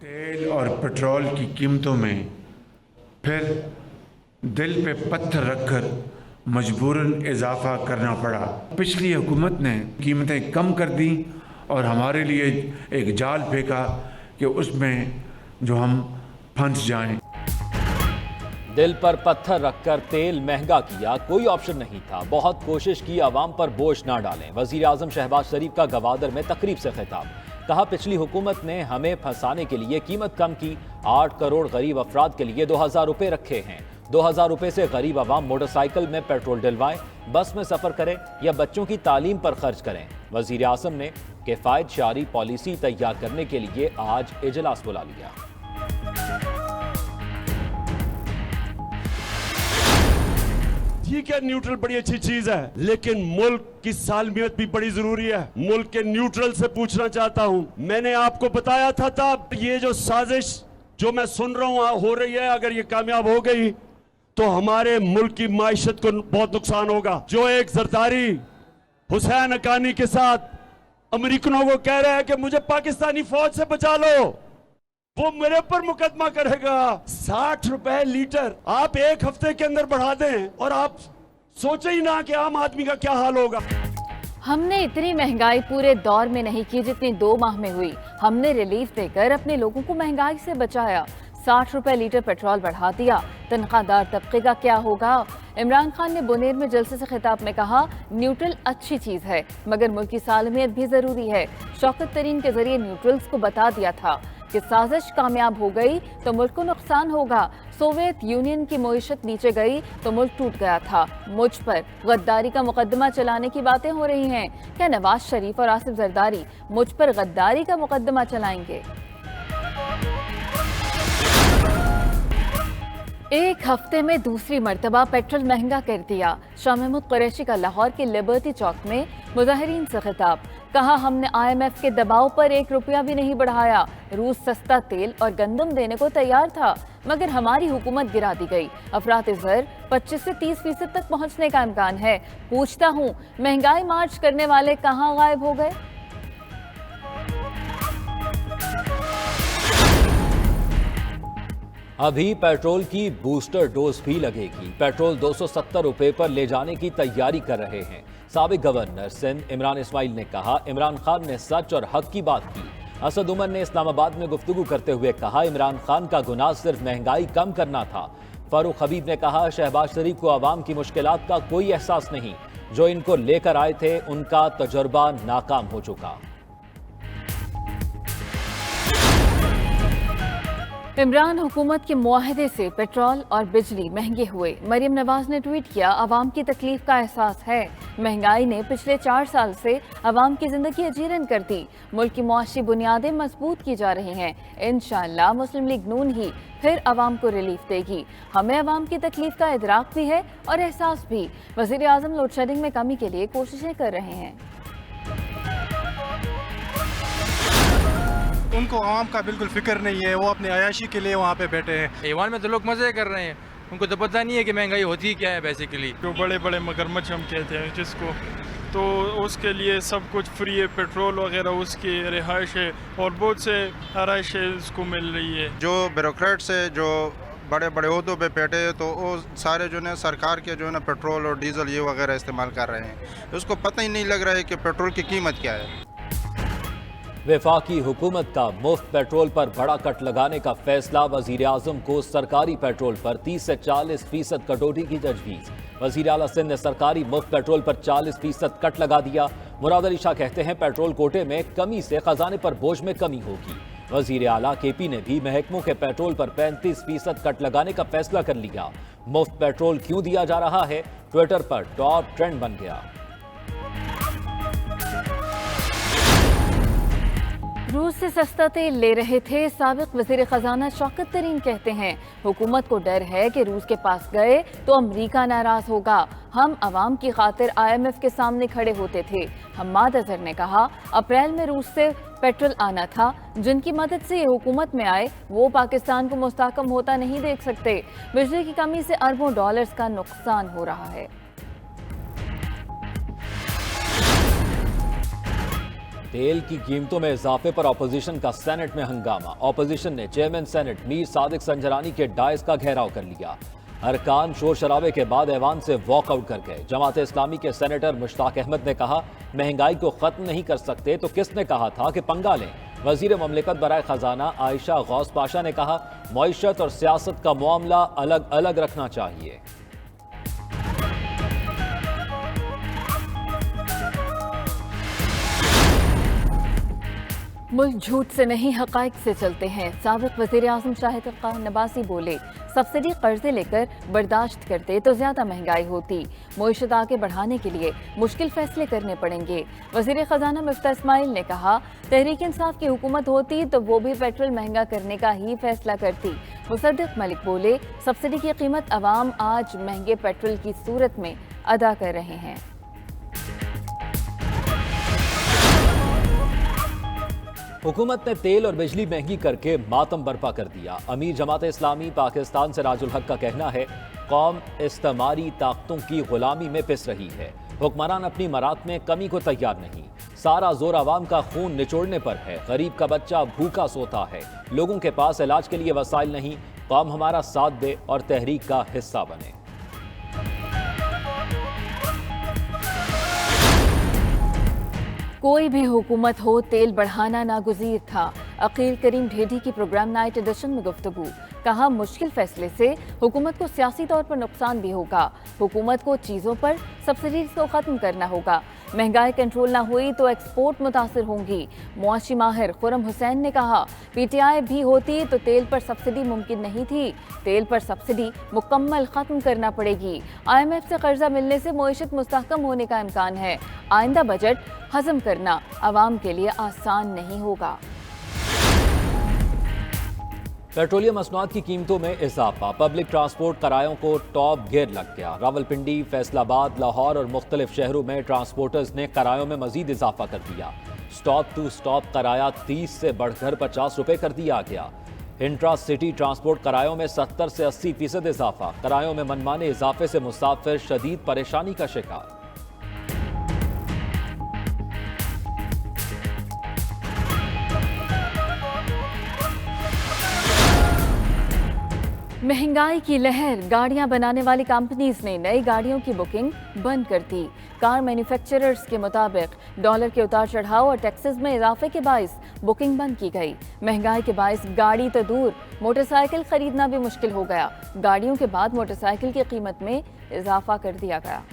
तेल और पेट्रोल की कीमतों में फिर दिल पे पत्थर रखकर मजबूरन इजाफा करना पड़ा। पिछली हुकूमत ने कीमतें कम कर दी और हमारे लिए एक जाल फेंका कि उसमें जो हम फंस जाएं। दिल पर पत्थर रखकर तेल महंगा किया, कोई ऑप्शन नहीं था। बहुत कोशिश की अवाम पर बोझ ना डालें। वजीर आजम शहबाज शरीफ का गवादर में तकरीब से खिताब। कहा, पिछली हुकूमत ने हमें फंसाने के लिए कीमत कम की। 8 करोड़ गरीब अफराद के लिए 2000 रुपए रखे हैं। 2000 रुपए से गरीब अवाम मोटरसाइकिल में पेट्रोल डलवाएं, बस में सफर करें या बच्चों की तालीम पर खर्च करें। वजीर आजम ने किफायत शारी पॉलिसी तैयार करने के लिए आज इजलास बुला लिया। ठीक है, न्यूट्रल बड़ी अच्छी चीज है, लेकिन मुल्क की सालमियत भी बड़ी जरूरी है। मुल्क के न्यूट्रल से पूछना चाहता हूं, मैंने आपको बताया था तब ये जो साजिश जो मैं सुन रहा हूं हो रही है, अगर ये कामयाब हो गई तो हमारे मुल्क की माइशत को बहुत नुकसान होगा। जो एक जरदारी हुसैन हक्कानी के साथ अमेरिकनों को कह रहा है कि मुझे पाकिस्तानी फौज से बचा लो, वो मेरे पर मुकदमा करेगा। 60 रुपए लीटर आप एक हफ्ते के अंदर बढ़ा दें और आप सोचे ही ना कि आम आदमी का क्या हाल होगा। हमने इतनी महंगाई पूरे दौर में नहीं की जितनी 2 माह में हुई। हमने रिलीफ देकर अपने लोगों को महंगाई से बचाया। 60 रुपए लीटर पेट्रोल बढ़ा दिया। तनख्वाहदार तबके का क्या होगा? इमरान खान ने बुनेर में जलसे से खिताब में कहा, न्यूट्रल अच्छी चीज है मगर मुल्क की सालमियत भी जरूरी है। शौकत तरीन के जरिए न्यूट्रल्स को बता दिया था कि साजिश कामयाब हो गई तो मुल्क को नुकसान होगा। सोवियत यूनियन की मईशत नीचे गई तो मुल्क टूट गया था। मुझ पर गद्दारी का मुकदमा चलाने की बातें हो रही हैं। क्या नवाज शरीफ और आसिफ जरदारी मुझ पर गद्दारी का मुकदमा चलाएंगे? एक हफ्ते में दूसरी मर्तबा पेट्रोल महंगा कर दिया। शाह महमूद कुरैशी का लाहौर के लिबर्टी चौक में मुजाहिरीन से खिताब। कहा, हमने IMF के दबाव पर 1 रुपया भी नहीं बढ़ाया। रूस सस्ता तेल और गंदम देने को तैयार था मगर हमारी हुकूमत गिरा दी गई। अफरात ज़र 25 से 30% तक पहुंचने का इम्कान है। पूछता हूं, महंगाई मार्च करने वाले कहां गायब हो गए? अभी पेट्रोल की बूस्टर डोज भी लगेगी। पेट्रोल 270 रुपए पर ले जाने की तैयारी कर रहे हैं। साबिक गवर्नर सिंध इमरान इस्माइल ने कहा, इमरान खान ने सच और हक की बात की। असद उमर ने इस्लामाबाद में गुफ्तगू करते हुए कहा, इमरान खान का गुनाह सिर्फ महंगाई कम करना था। फारूक हबीब ने कहा, शहबाज शरीफ को आवाम की मुश्किलात का कोई एहसास नहीं। जो इनको लेकर आए थे उनका तजुर्बा नाकाम हो चुका। इमरान हुकूमत के मुआहदे से पेट्रोल और बिजली महंगे हुए। मरियम नवाज ने ट्वीट किया, अवाम की तकलीफ का एहसास है। महंगाई ने पिछले 4 साल से अवाम की जिंदगी अजीरन कर दी। मुल्क की मुआशी बुनियादें मजबूत की जा रही हैं। इंशाअल्लाह मुस्लिम लीग नून ही फिर अवाम को रिलीफ देगी। हमें अवाम की तकलीफ का इदराक भी है और एहसास भी। वज़ीर आज़म लोड शेडिंग में कमी के लिए कोशिशें कर रहे हैं। उनको आवाम का बिल्कुल फिक्र नहीं है, वो अपने अयाशी के लिए वहाँ पे बैठे हैं। ईवान में तो लोग मजे कर रहे हैं, उनको तो पता नहीं है कि महंगाई होती क्या है। बेसिकली जो बड़े बड़े मगरमच्छ हम कहते हैं जिसको, तो उसके लिए सब कुछ फ्री है। पेट्रोल वगैरह उसकी रिहाइश है और बहुत से आराइश उसको मिल रही है। जो ब्यूरोक्रेट्स है जो बड़े बड़े ओहदों पे बैठे हैं तो वो सारे जो है सरकार के जो है ना पेट्रोल और डीजल ये वगैरह इस्तेमाल कर रहे हैं। उसको पता ही नहीं लग रहा है कि पेट्रोल की कीमत क्या है। वफाकी हुकूमत का मुफ्त पेट्रोल पर बड़ा कट लगाने का फैसला। वजीर आजम को सरकारी पेट्रोल पर 30 से 40% कटौती की तजवीज़। वजीर आला सिंध ने सरकारी मुफ्त पेट्रोल पर 40% कट लगा दिया। मुराद अली शाह कहते हैं, पेट्रोल कोटे में कमी से खजाने पर बोझ में कमी होगी। वजीर आला KP ने भी महकमों के पेट्रोल पर 35% कट लगाने का फैसला कर लिया। मुफ्त पेट्रोल क्यों दिया जा रहा है, ट्विटर पर टॉप ट्रेंड बन गया। रूस से सस्ता तेल ले रहे थे। साबिक वजीर खजाना शौकत तरीन कहते हैं, हुकूमत को डर है कि रूस के पास गए तो अमरीका नाराज होगा। हम अवाम की खातिर IMF के सामने खड़े होते थे। हम्माद अजहर ने कहा, अप्रैल में रूस से पेट्रोल आना था। जिनकी मदद से ये हुकूमत में आए वो पाकिस्तान को मुस्तहकम होता नहीं देख सकते। बिजली की कमी से अरबों डॉलर्स का नुकसान हो रहा है। तेल की कीमतों में इजाफे पर अपोजिशन का सेनेट में हंगामा। अपोजिशन ने चेयरमैन सेनेट मीर सादिक संजरानी के डायस का घेराव कर लिया। अरकान शोर शराबे के बाद ऐवान से वॉकआउट कर गए। जमात इस्लामी के सेनेटर मुश्ताक अहमद ने कहा, महंगाई को खत्म नहीं कर सकते तो किसने कहा था कि पंगा लें। वजीर ममलिकत बराए खजाना आयशा गौस पाशा ने कहा, मईशत और सियासत का मामला अलग अलग रखना चाहिए। मुल्क झूठ से नहीं हकाइक से चलते हैं। साबिक वज़ीर आज़म शाहिद खान नबासी बोले, सब्सिडी कर्जे लेकर बर्दाश्त करते तो ज्यादा महंगाई होती। मईशत आगे बढ़ाने के लिए मुश्किल फैसले करने पड़ेंगे। वज़ीर खजाना मुफ्ती इस्माइल ने कहा, तहरीक इंसाफ की हुकूमत होती तो वो भी पेट्रोल महंगा करने का ही फैसला करती। मुसद्दिक मलिक बोले, सब्सिडी की कीमत अवाम आज महंगे पेट्रोल की सूरत में अदा कर रहे हैं। हुकूमत ने तेल और बिजली महंगी करके मातम बर्पा कर दिया। अमीर जमात इस्लामी पाकिस्तान से राजुल हक का कहना है, कौम इस्तेमारी ताकतों की गुलामी में पिस रही है। हुक्मरान अपनी मरात में कमी को तैयार नहीं। सारा जोर आवाम का खून निचोड़ने पर है। गरीब का बच्चा भूखा सोता है। लोगों के पास इलाज के लिए वसाइल नहीं। कौम हमारा साथ दे और तहरीक का हिस्सा बने। कोई भी हुकूमत हो, तेल बढ़ाना नागुज़ीर था। अकील करीम ढेडी की प्रोग्राम नाइट एडिशन में गुफ्तगू। कहा, मुश्किल फैसले से हुकूमत को सियासी तौर पर नुकसान भी होगा। हुकूमत को चीज़ों पर सब्सिडीज को ख़त्म करना होगा। महंगाई कंट्रोल ना हुई तो एक्सपोर्ट मुतासर होंगी। मुआशी माहिर खुरम हुसैन ने कहा, PTI भी होती तो तेल पर सब्सिडी मुमकिन नहीं थी। तेल पर सब्सिडी मुकम्मल ख़त्म करना पड़ेगी। IMF से कर्जा मिलने से मईशत मुस्तहकम होने का इम्कान है। आइंदा बजट हजम करना आवाम के लिए आसान नहीं होगा। पेट्रोलियम मसनूआत की कीमतों में इजाफा। पब्लिक ट्रांसपोर्ट किरायों को टॉप गियर लग गया। रावलपिंडी, फैसलाबाद, लाहौर और मुख्तलिफ शहरों में ट्रांसपोर्टर्स ने किरायों में मजीद इजाफा कर दिया। स्टॉप टू स्टॉप किराया 30 से बढ़कर 50 रुपए कर दिया गया। इंट्रा सिटी ट्रांसपोर्ट किरायों में 70 से 80% इजाफा। किरायों में मनमाने इजाफे से मुसाफिर शदीद परेशानी का शिकार। महंगाई की लहर। गाड़ियां बनाने वाली कंपनीज ने नई गाड़ियों की बुकिंग बंद कर दी। कार मैन्युफैक्चरर्स के मुताबिक डॉलर के उतार चढ़ाव और टैक्सेस में इजाफे के बाइस बुकिंग बंद की गई। महंगाई के बाइस गाड़ी तो दूर, मोटरसाइकिल खरीदना भी मुश्किल हो गया। गाड़ियों के बाद मोटरसाइकिल की कीमत में इजाफा कर दिया गया।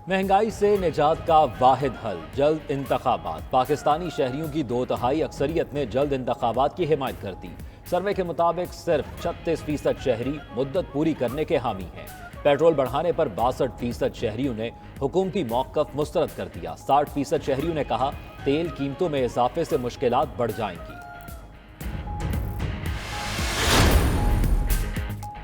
महंगाई से निजात का वाहिद हल, जल्द इंतखाबात। पाकिस्तानी शहरियों की 2/3 अक्सरियत ने जल्द इंतखाबात की हिमायत कर दी। सर्वे के मुताबिक सिर्फ 36% शहरी मुद्दत पूरी करने के हामी हैं। पेट्रोल बढ़ाने पर 62% शहरियों ने हुकूमती मौक़िफ़ मुस्तरद कर दिया। 60% शहरियों ने कहा, तेल कीमतों में इजाफे से मुश्किलात बढ़ जाएंगी।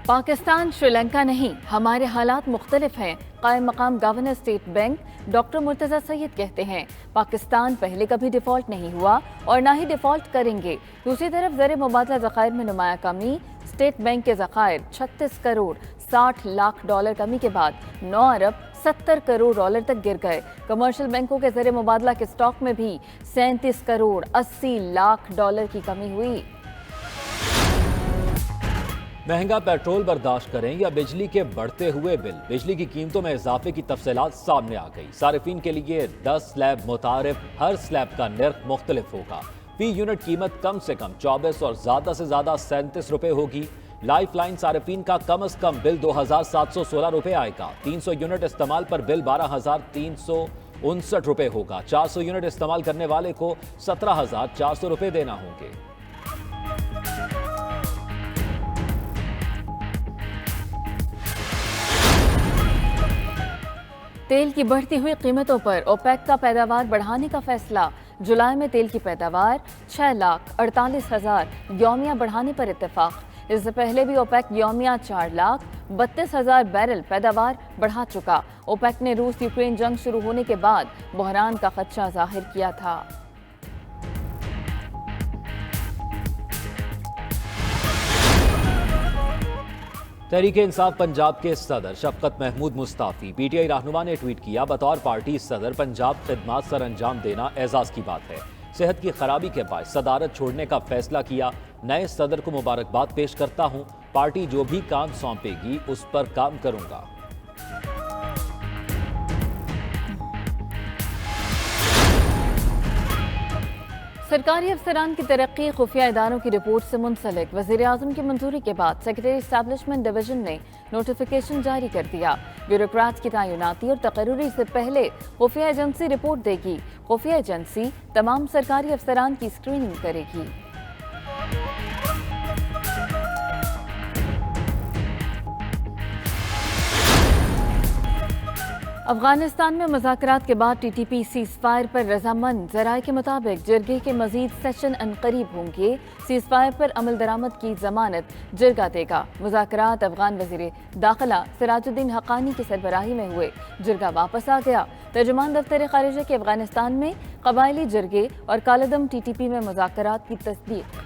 पाकिस्तान श्रीलंका नहीं, हमारे हालात मुख्तलिफ हैं। कायम मकाम governor state bank doctor Murtaza Syed कहते हैं, पाकिस्तान पहले कभी डिफ़ॉल्ट नहीं हुआ और ना ही डिफ़ॉल्ट करेंगे। दूसरी तरफ ज़र मुबादला ज़खायर में नुमाया कमी। स्टेट बैंक के ज़खायर 36 करोड़ 60 लाख डॉलर कमी के बाद 9 अरब 70 करोड़ डॉलर तक गिर गए। कमर्शियल बैंकों के ज़र मुबादला के स्टॉक में भी 37 करोड़ 80 लाख डॉलर की कमी हुई। महंगा पेट्रोल बर्दाश्त करें या बिजली के बढ़ते हुए बिल। बिजली की कीमतों में इजाफे की तफसीलात सामने आ गई। सारिफीन के लिए 10 स्लैब मुतारिफ, हर स्लैब का निर्ख मुख्तलिफ होगा। फी यूनिट कीमत कम से कम 24 और ज़्यादा से ज़्यादा 37 रुपए होगी। लाइफ लाइन सारिफीन का कम अज कम बिल 2716 रुपए आएगा। 300 यूनिट इस्तेमाल पर बिल 12359 रुपए होगा। 400 यूनिट इस्तेमाल करने वाले को 17400 रुपए देना होंगे। तेल की बढ़ती हुई कीमतों पर ओपेक का पैदावार बढ़ाने का फैसला। जुलाई में तेल की पैदावार 6,48,000 यौमिया बढ़ाने पर इत्तेफाक। इससे पहले भी ओपेक यौमिया 4,32,000 बैरल पैदावार बढ़ा चुका। ओपेक ने रूस यूक्रेन जंग शुरू होने के बाद बहरान का खदशा जाहिर किया था। तहरीक इंसाफ पंजाब के सदर शफकत महमूद मुस्ताफी पीटीआई रहनुमा ने ट्वीट किया, बतौर पार्टी सदर पंजाब खिदमात सर अंजाम देना एजाज की बात है। सेहत की खराबी के बाद सदारत छोड़ने का फैसला किया। नए सदर को मुबारकबाद पेश करता हूं। पार्टी जो भी काम सौंपेगी उस पर काम करूंगा। सरकारी अफसरान की तरक्की खुफिया इदारों की रिपोर्ट से मुंसलिक। वज़ीर-ए-आज़म की मंजूरी के बाद सेक्रेटरी एस्टैब्लिशमेंट डिवीजन ने नोटिफिकेशन जारी कर दिया। ब्यूरोक्रेट्स की तैनाती और तकर्रुरी से पहले खुफिया एजेंसी रिपोर्ट देगी। खुफिया एजेंसी तमाम सरकारी अफसरान की स्क्रीनिंग करेगी। अफगानिस्तान में मुज़ाकरात के बाद टीटीपी सीज़ फायर पर रजामंद। ज़राए के मुताबिक जिरगे के मजीद सेशन अनकरीब होंगे। सीज़ फायर पर अमल दरामद की जमानत जिरगा देगा। मुज़ाकरात अफगान वज़ीर दाखिला सिराजुद्दीन हक्कानी की सरबराही में हुए। जिरगा वापस आ गया। तर्जुमान दफ्तर खारिजा के अफगानिस्तान में कबायली जिरगे और कालादम टीटीपी में मुज़ाकरात की तस्दीक।